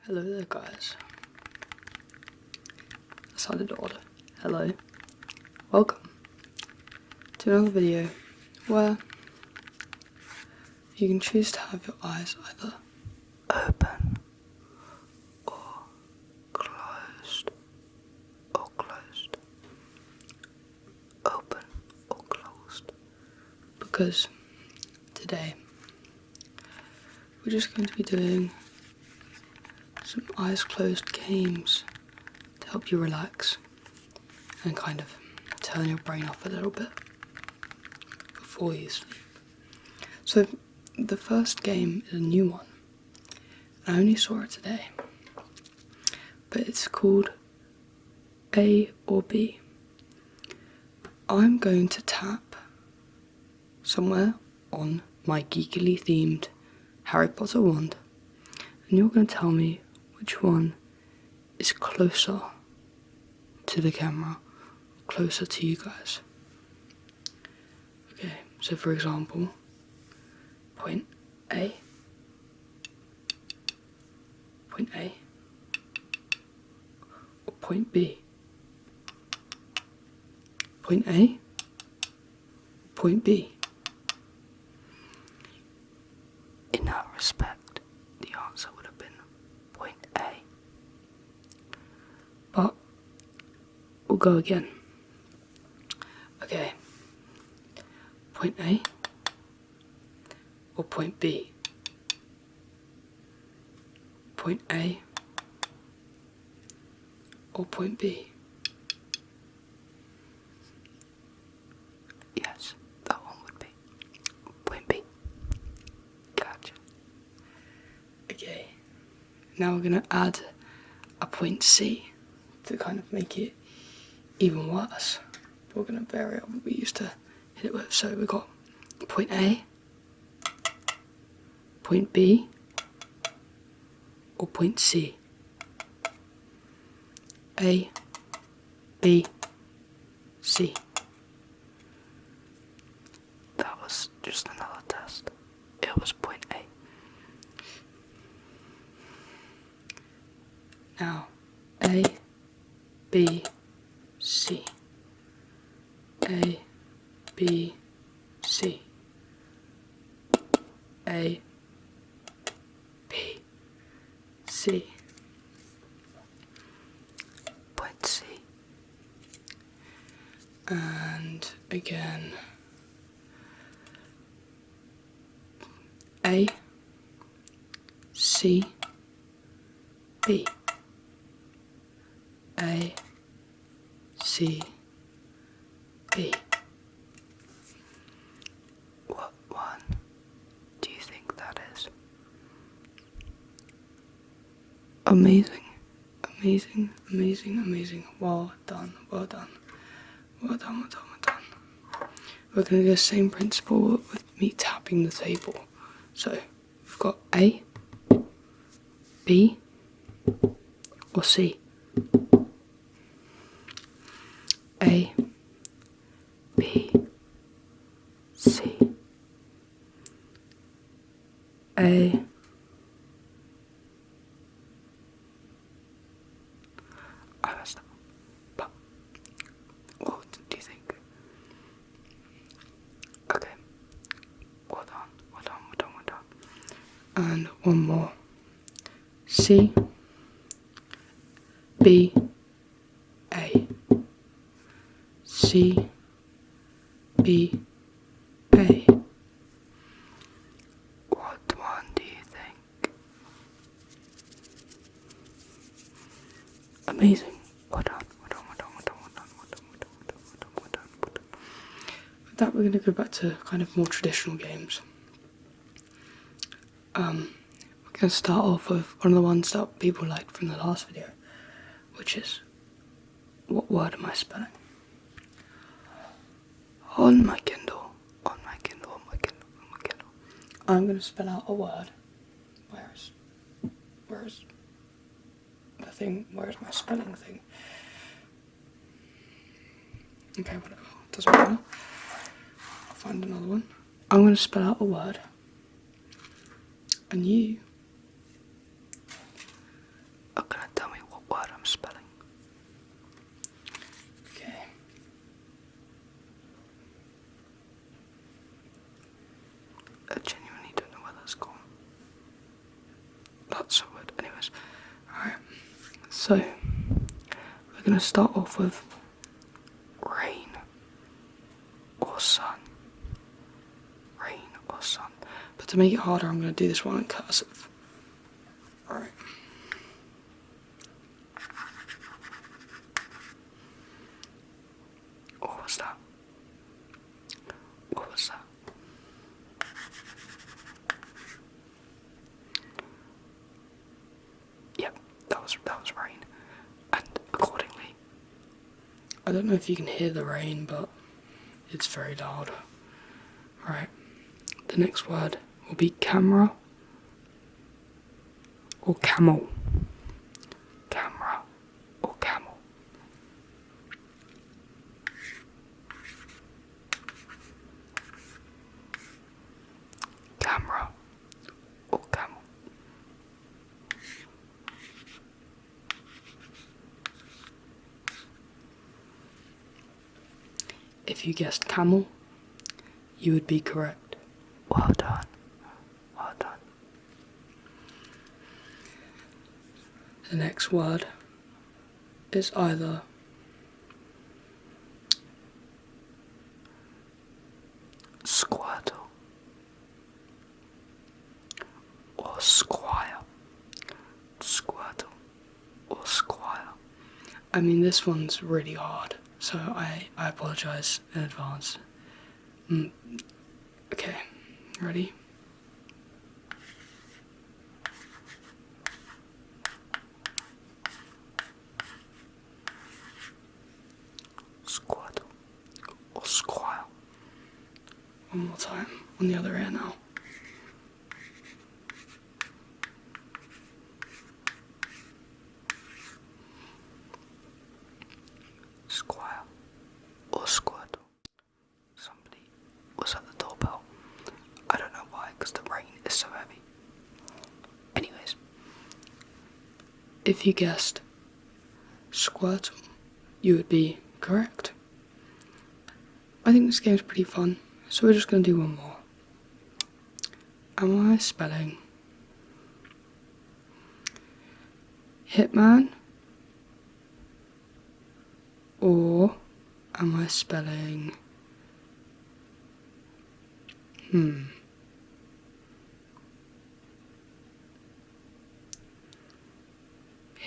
Hello there guys. That sounded odd. Hello. Welcome to another video where you can choose to have your eyes either open or closed. Open or closed. Because today we're just going to be doing some eyes closed games to help you relax and kind of turn your brain off a little bit before you sleep. So the first game is a new one. I only saw it today, but it's called A or B. I'm going to tap somewhere on my geekily themed Harry Potter wand, and you're going to tell me which one is closer to the camera, closer to you guys. Okay, so for example, point A, or point B. Point A, point B. In that respect, the answer would have been point A. But we'll go again. Okay. Point A or point B? Point A or point B? Yes, that one would be point B. Gotcha. Okay, now we're going to add a point C to kind of make it even worse. But we're going to vary up what we used to hit it with. So we've got point A, point B, or point C. A, B, C. That was just another test. It was point A. Now, A, B, C. A, B, C. A, B, C. Point C. And again, A, C, B. A, C, B. What one do you think that is? Amazing, amazing, amazing, amazing. Well done, well done, well done, well done, well done. We're going to do the same principle with me tapping the table. So we've got A, B, or C. A, B, C. A, I messed up. But what do you think? Okay. Well done, well done, well done, well done. And one more. C, B, A. C, B, A. What one do you think? Amazing. Well done, well done, well done, well done, well done, well done, well done, well done, well done, well done. With that, we're going to go back to kind of more traditional games. We're going to start off with one of the ones that people liked from the last video, which is, what word am I spelling? On my Kindle, I'm going to spell out a word. Where's the thing? Where's my spelling thing? Okay, whatever. Doesn't matter. I'll find another one. I'm going to spell out a word. And you word I'm spelling. Okay. I genuinely don't know where that's gone. That's so weird. Anyways. Alright. So, we're going to start off with Rain or sun. Rain or sun. But to make it harder, I'm going to do this one in cursive. Alright. What was that? What was that? Yep, that was rain. And accordingly, I don't know if you can hear the rain, but it's very loud. Alright. The next word will be camera or camel. camera or camel. Camera or camel. If you guessed camel, you would be correct. Well done. Well done. The next word is either Squirtle or squire. Squirtle or squire. I mean, this one's really hard, so I apologise in advance. Okay, ready? Squirtle or squire. One more time, on the other ear now. Squire or squirtle. Somebody was at the doorbell. I don't know why, because the rain is so heavy. Anyways. If you guessed Squirtle, you would be correct. I think this game's pretty fun, so we're just going to do one more. Am I spelling Hitman? Or am I spelling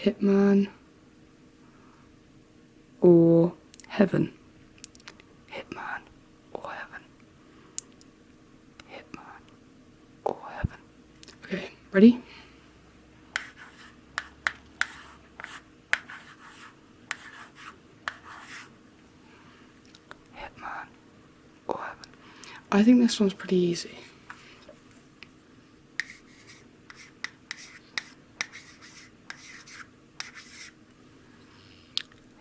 Hitman or Heaven? Hitman or heaven. Hitman or heaven. Okay, ready? Hitman or heaven. I think this one's pretty easy.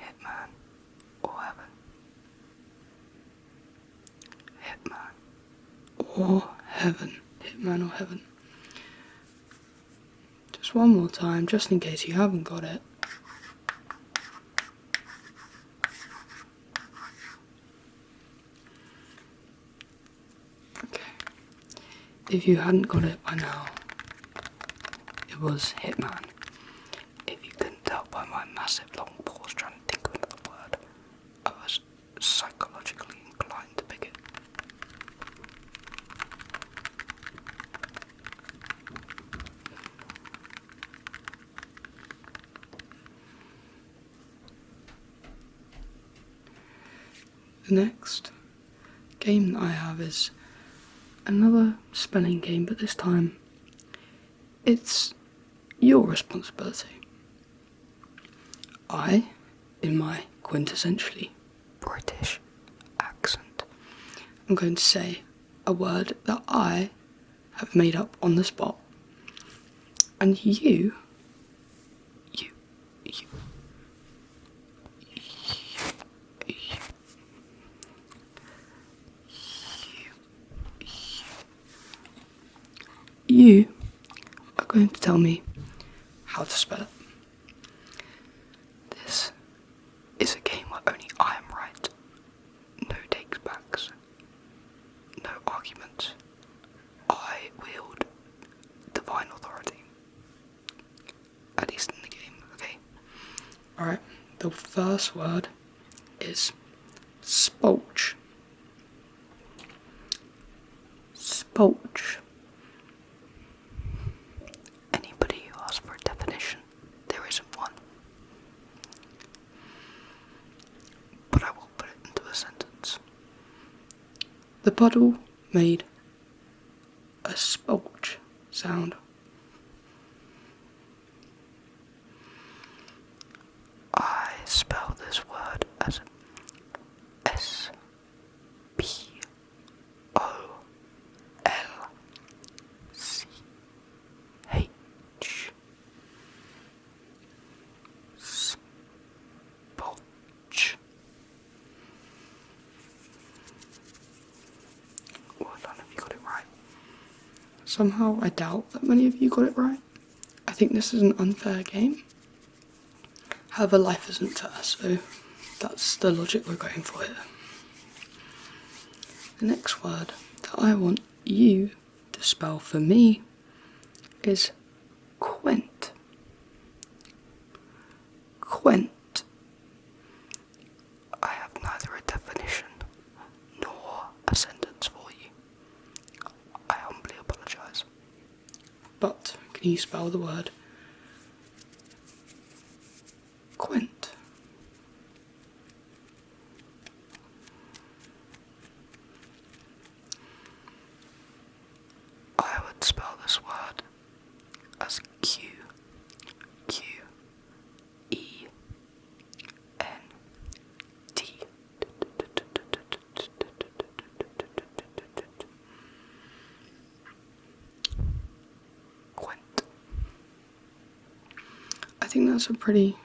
Hitman or heaven. Hitman. Or Heaven. Hitman or Heaven. Just one more time, just in case you haven't got it. Okay. If you hadn't got it by now, it was Hitman. If you couldn't tell by my massive long pause trying to think of another word, I was psychologically inclined to pick it. The next game that I have is another spelling game, but this time it's your responsibility. I, in my quintessentially British accent. I'm going to say a word that I have made up on the spot. And you are going to tell me how to spell it. Alright, the first word is spolch. Spolch. Anybody who asks for a definition, there isn't one. But I will put it into a sentence. The puddle made a spolch sound. I spell this word as S-P-O-L-C-H. Spolch. Well done if you got it right. Somehow I doubt that many of you got it right. I think this is an unfair game. However, life isn't fair, so that's the logic we're going for here. The next word that I want you to spell for me is quent. Quent. I have neither a definition nor a sentence for you. I humbly apologise. But can you spell the word quent? I would spell this word as Q-U-E-N-T. Quent. I think that's a pretty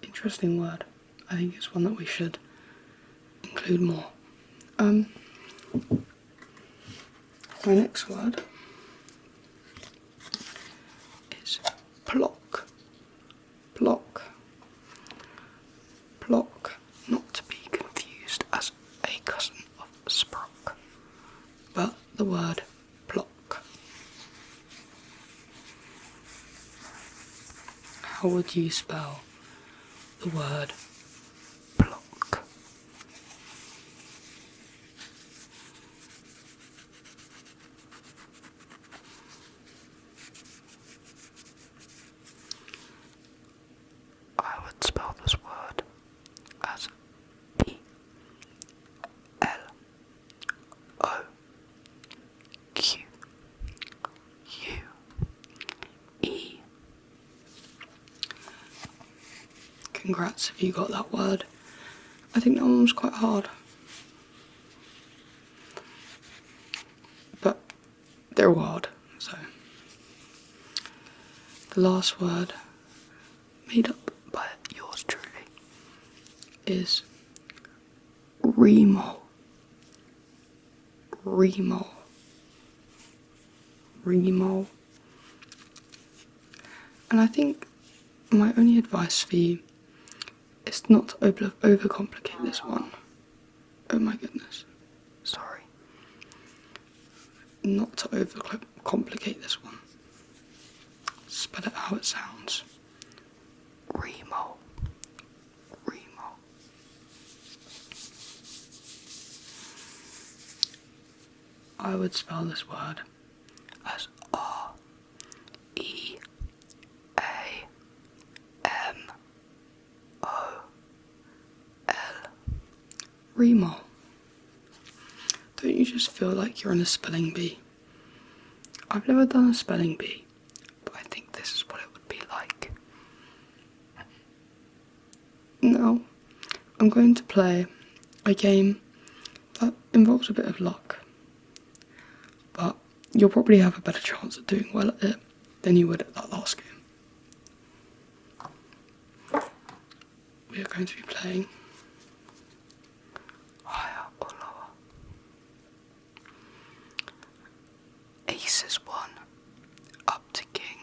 interesting word. I think it's one that we should include more. My next word is plock. Plock. Plock, Not to be confused as a cousin of sprock. but the word plock. How would you spell the word Block. I would spell this word as P-L-O-Q-U-E. Congrats if you got that word. I think that one was quite hard. But they're all hard, so. The last word, made up By yours truly. is remole. Remole. Remole. And I think my only advice for you is not to overcomplicate this one. Oh my goodness. Sorry. Not to overcomplicate this one. Spell it how it sounds. Remole. Remole. I would spell this word As R-E-A-M-O-L. remole. Don't you just feel like you're in a spelling bee? I've never done a spelling bee, but I think this is what it would be like. Now, I'm going to play a game that involves a bit of luck, but you'll probably have a better chance at doing well at it than you would at that last game. We are going to be playing Higher or lower? Ace is 1, up to king,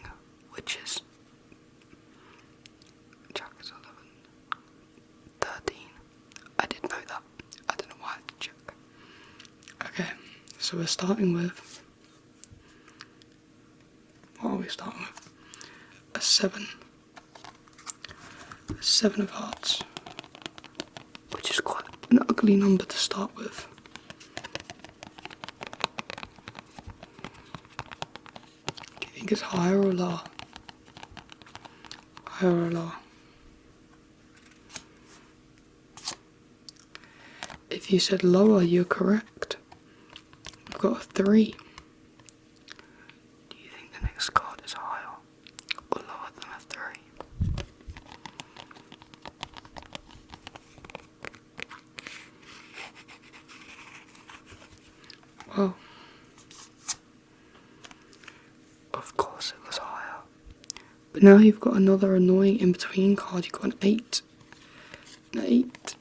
which is Jack is 11, 13. I did know that. I don't know why I had to check. Okay, so we're starting with, what are we starting with? A 7. 7 of hearts, which is quite. an ugly number to start with. Do you think it's higher or lower? Higher or lower? If you said lower, you're correct. We've got a 3. Do you think the next card is higher or lower than a 3? Well, of course it was higher. but now you've got another annoying in-between card. You've got an 8. An 8.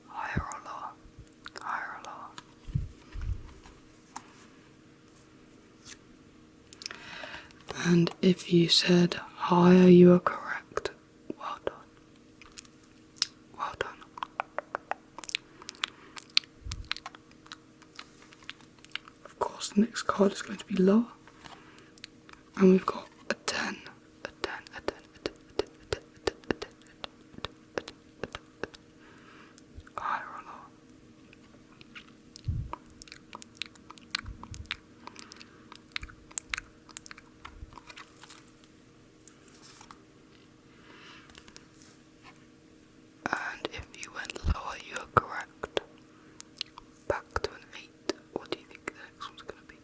Higher or lower? Higher or lower? And if you said higher, you are correct. Well done. Well done. Of course, the next card is going to be lower. And we've got a 10. A 10, a 10, a 10, a 10, a 10, a 10, a 10, a 10, a 10, a 10, a 10, a 10. Higher or lower? And if you went lower, you're correct. Back to an 8. What do you think the next one's going to be?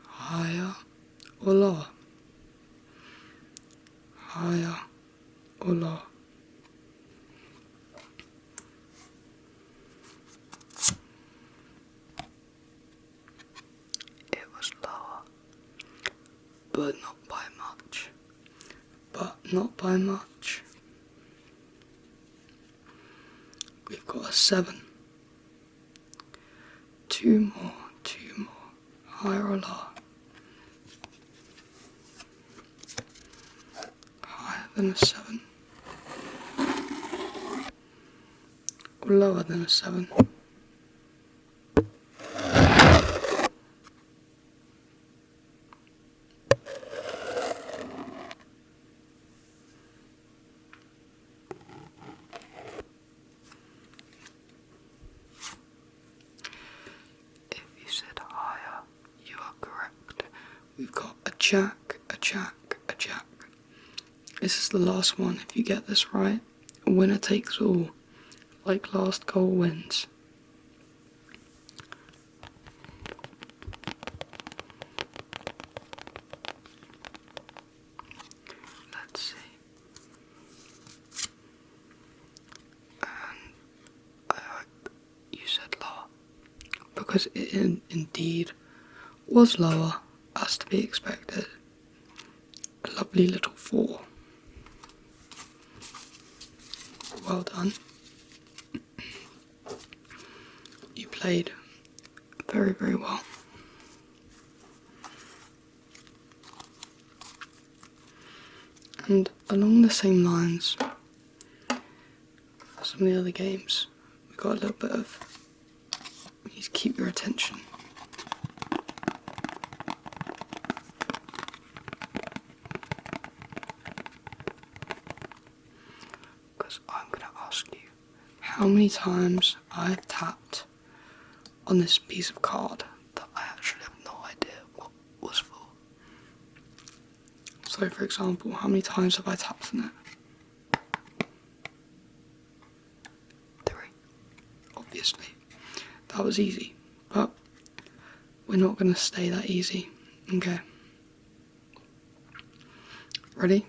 Higher or lower? Higher or lower? It was lower. But not by much. But not by much. We've got a 7. 2 more, 2 more. Higher or lower? Higher than a 7. Or lower than a 7. If you said higher, you are correct. We've got a jack, a jack, a jack. This is the last one. If you get this right, a winner takes all. Like last goal wins. Let's see. And I hope you said lower. Because it indeed was lower, as to be expected. A lovely little 4. Well done. You played very, very well. And along the same lines, some of the other games, we got a little bit of, we need to keep your attention. Because I'm going to ask you. How many times I've tapped on this piece of card That I actually have no idea what was for. So for example, how many times have I tapped on it? 3. Obviously. That was easy. But we're not going to stay that easy. Okay. Ready?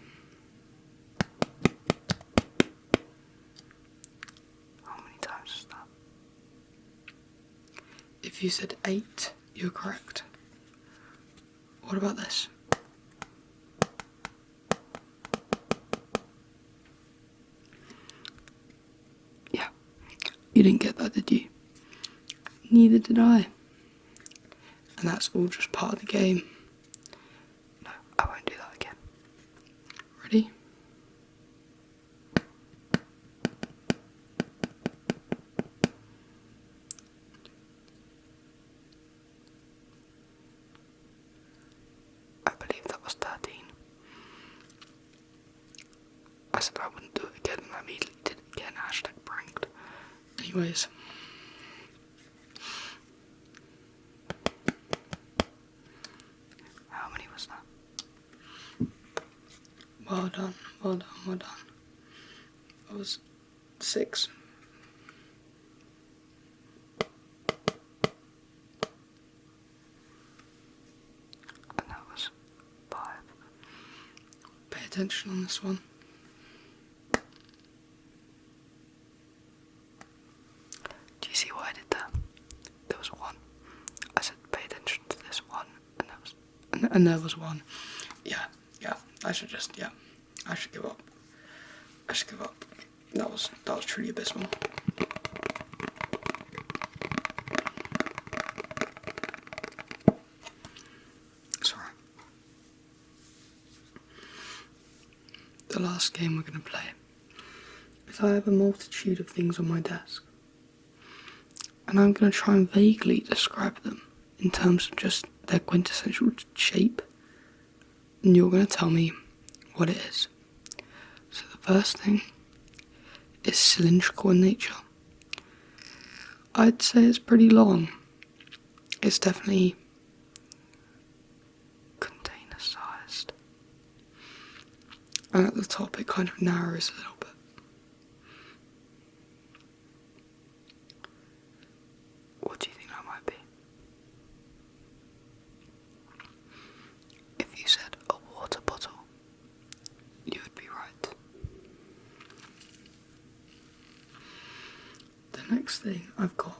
How many times is that? If you said 8, you're correct. What about this? Yeah. You didn't get that, did you? Neither did I. And that's all just part of the game. No, I won't do that again. Ready? said I wouldn't do it again, and I immediately did it again. Hashtag pranked. Anyways. How many was that? Well done, well done, well done. That was 6. And that was 5. Pay attention on this one. Do you see what I did there? There was 1. I said pay attention to this 1, and there was... And there was 1. Yeah, I should give up. That was truly abysmal. Sorry. The last game we're going to play is I have a multitude of things on my desk, and I'm going to try and vaguely describe them in terms of just their quintessential shape, and you're going to tell me what it is. So the first thing is cylindrical in nature. I'd say it's pretty long. It's definitely container sized, and at the top it kind of narrows a little bit. What do you think that might be? If you said a water bottle, you would be right. The next thing I've got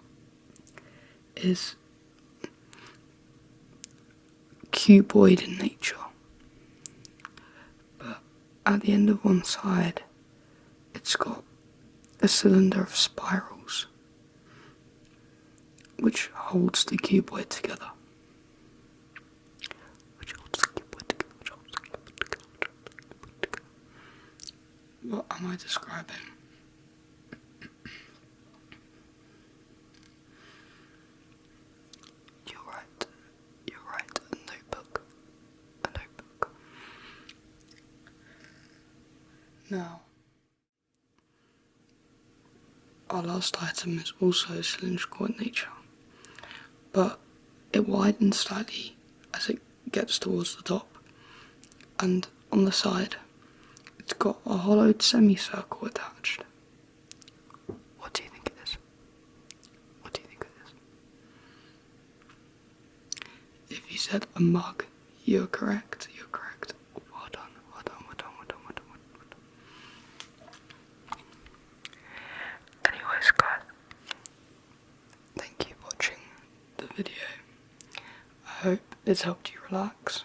is cuboid in nature, but at the end of one side it's got a cylinder of spirals which holds the cuboid together. What am I describing? You're right, a notebook. Now, our last item is also cylindrical in nature, but it widens slightly as it gets towards the top, and on the side it's got a hollowed semicircle attached. What do you think it is? If you said a mug, you're correct. Well done. Anyways, guys, Thank you for watching the video. I hope it's helped you relax.